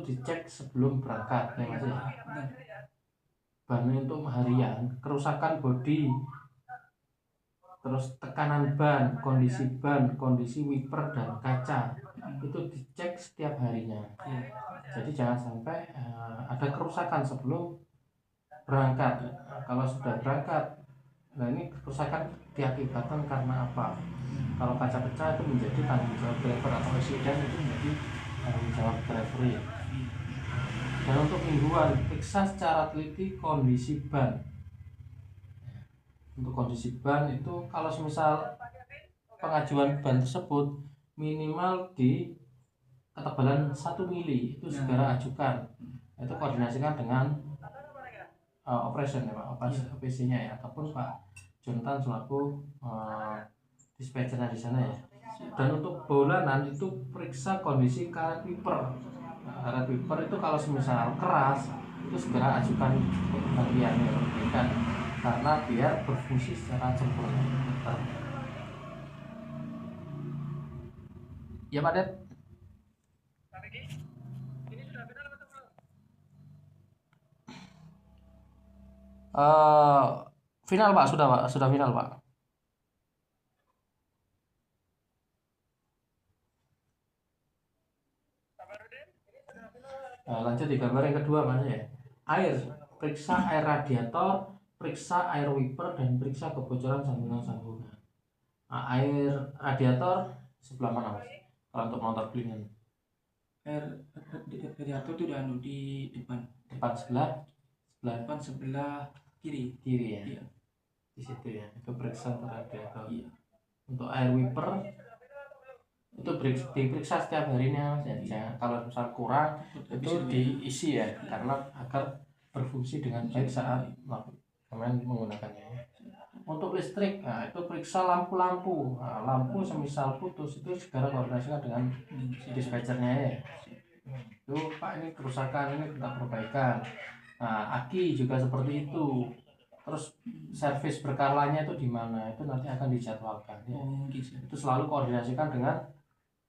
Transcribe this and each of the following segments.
dicek sebelum berangkat ya Mas ya. Ban untuk harian, kerusakan bodi, terus tekanan ban, kondisi wiper dan kaca itu dicek setiap harinya. Jadi jangan sampai ada kerusakan sebelum berangkat. Kalau sudah berangkat, nah ini kerusakan diakibatkan karena apa? Kalau kaca pecah itu menjadi tanggung jawab driver, atau eksiden itu menjadi tanggung jawab driver ya. Dan untuk mingguan, periksa secara teliti kondisi ban. Untuk kondisi ban itu kalau semisal pengajuan ban tersebut minimal di ketebalan 1 mili itu segera ajukan. Itu koordinasikan dengan operation ya Pak, OPC-nya ya, ataupun Pak Jonathan selaku dispatchernya di sana ya. Dan untuk bolanan itu periksa kondisi karet wiper. Karet wiper itu kalau semisal keras itu segera ajukan penggantiannya kan, karena biar berfungsi secara sempurna. Ya Pak Det. Final Pak, sudah final Pak. Lanjut di gambar yang kedua Mas ya. Air, periksa air radiator, periksa air wiper, dan periksa kebocoran sambungan. Air radiator sebelah mana Mas? Kalau untuk motor Blingan. Air radiator itu udah di depan sebelah kiri ya. Iya. Di situ ya, itu periksa radiator. Iya. Untuk air wiper itu diperiksa setiap harinya Mas ya. Kalau misal kurang itu diisi ya, karena agar berfungsi dengan baik saat kalian menggunakannya. Untuk listrik, nah itu periksa lampu-lampu. Lampu semisal putus itu segera koordinasikan dengan dispatchernya ya. Itu Pak, ini kerusakan, ini kita perbaikan. Aki juga seperti itu. Terus servis berkalanya itu di mana? Itu nanti akan dijadwalkan ya. Itu selalu koordinasikan dengan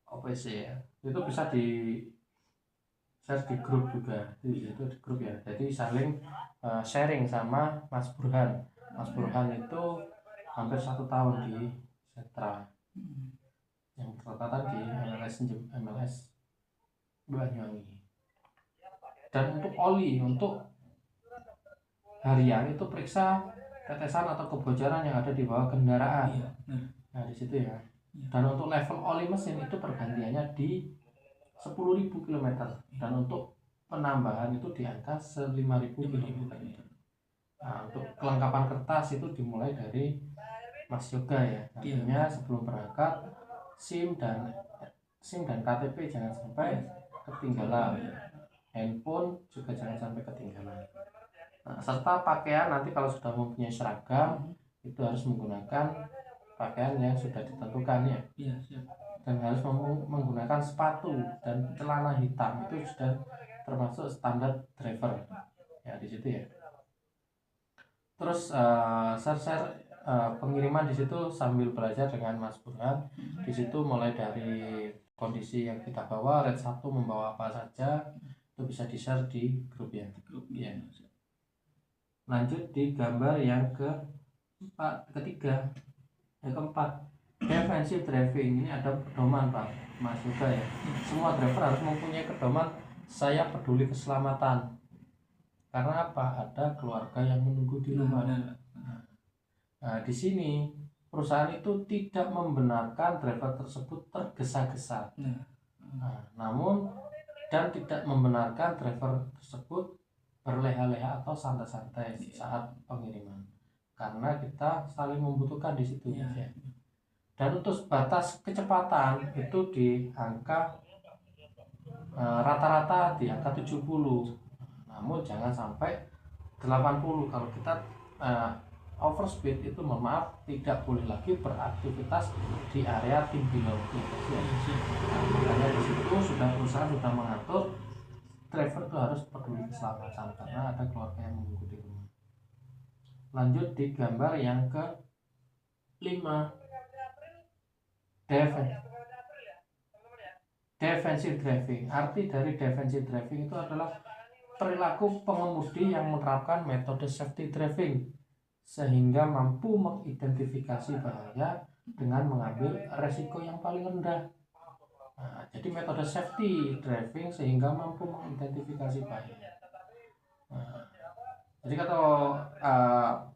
OPC ya. Itu bisa di share di grup juga. Itu di grup ya. Jadi saling sharing sama Mas Burhan. Mas Burhan itu hampir 1 tahun di Setra. Yang bertepatan di MLS Banyuwangi. Dan untuk oli, untuk harian itu periksa tetesan atau kebocoran yang ada di bawah kendaraan. Nah di situ ya. Dan untuk level oli mesin itu pergantiannya di 10.000 km, dan untuk penambahan itu di angka 5.000 km. Nah untuk kelengkapan kertas itu dimulai dari Mas Yoga ya. Artinya sebelum berangkat SIM dan KTP jangan sampai ketinggalan. Handphone juga jangan sampai ketinggalan. Serta pakaian, nanti kalau sudah mempunyai seragam itu harus menggunakan pakaian yang sudah ditentukan ya. Dan harus menggunakan sepatu dan celana hitam, itu sudah termasuk standar driver ya di situ ya. Terus share pengiriman di situ sambil belajar dengan Mas Burhan. Di situ mulai dari kondisi yang kita bawa, red 1 membawa apa saja, itu bisa di-share di grup ya. Lanjut di gambar yang keempat. Defensive driving, ini ada pedoman Pak Mas Yoga ya. Semua driver harus mempunyai pedoman saya peduli keselamatan. Karena apa? Ada keluarga yang menunggu di rumah. Nah, di sini perusahaan itu tidak membenarkan driver tersebut tergesa-gesa. Namun dan tidak membenarkan driver tersebut berleha-leha atau santai-santai saat pengiriman. Karena kita saling membutuhkan di situ ya. Dan untuk batas kecepatan itu di angka rata-rata di angka 70. Namun jangan sampai 80. Kalau kita overspeed itu maaf tidak boleh lagi beraktivitas di area tim below. Makanya di situ perusahaan sudah mengatur driver itu harus peduli keselamatan karena ada keluarga yang menunggu di rumah. Lanjut di gambar yang ke-5. Defensive driving. Arti dari defensive driving itu adalah perilaku pengemudi yang menerapkan metode safety driving sehingga mampu mengidentifikasi bahaya dengan mengambil resiko yang paling rendah. Nah, jadi metode safety driving sehingga mampu mengidentifikasi bahaya. Nah, jadi kalau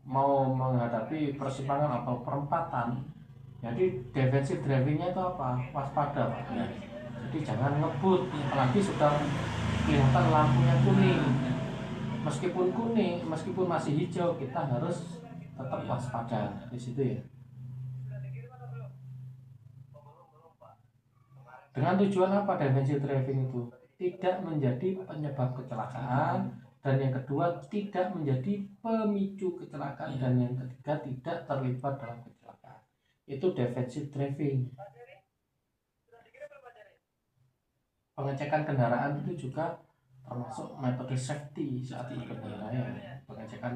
mau menghadapi persimpangan atau perempatan, jadi defensive drivingnya itu apa? Waspada, Pak. Ya. Jadi jangan ngebut, apalagi sudah kelihatan lampunya kuning. Meskipun masih hijau, kita harus tetap waspada di situ ya. Dengan tujuan apa defensive driving itu? Tidak menjadi penyebab kecelakaan, dan yang kedua tidak menjadi pemicu kecelakaan, dan yang ketiga tidak terlibat dalam kecelakaan. Itu defensive driving. Pengecekan kendaraan itu juga termasuk metode safety saat berkendara ya, pengecekan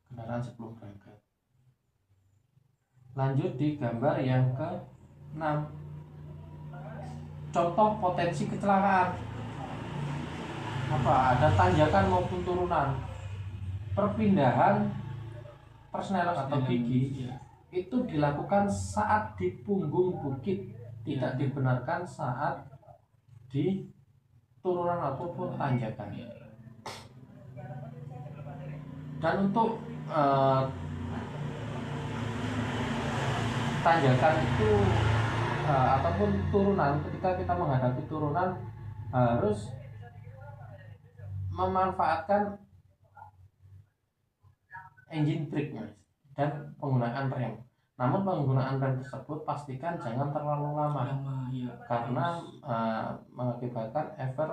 kendaraan sebelum berangkat. Lanjut di gambar yang ke-6. Contoh potensi kecelakaan. Apa? Ada tanjakan maupun turunan. Perpindahan persneling atau gigi itu dilakukan saat di punggung bukit, tidak dibenarkan saat di turunan ataupun tanjakan. Dan untuk tanjakan itu ataupun turunan, ketika kita menghadapi turunan harus memanfaatkan engine brake dan penggunaan rem. Namun penggunaan rem tersebut pastikan jangan terlalu lama karena mengakibatkan efek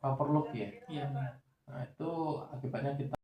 overlook ya. Nah, itu akibatnya kita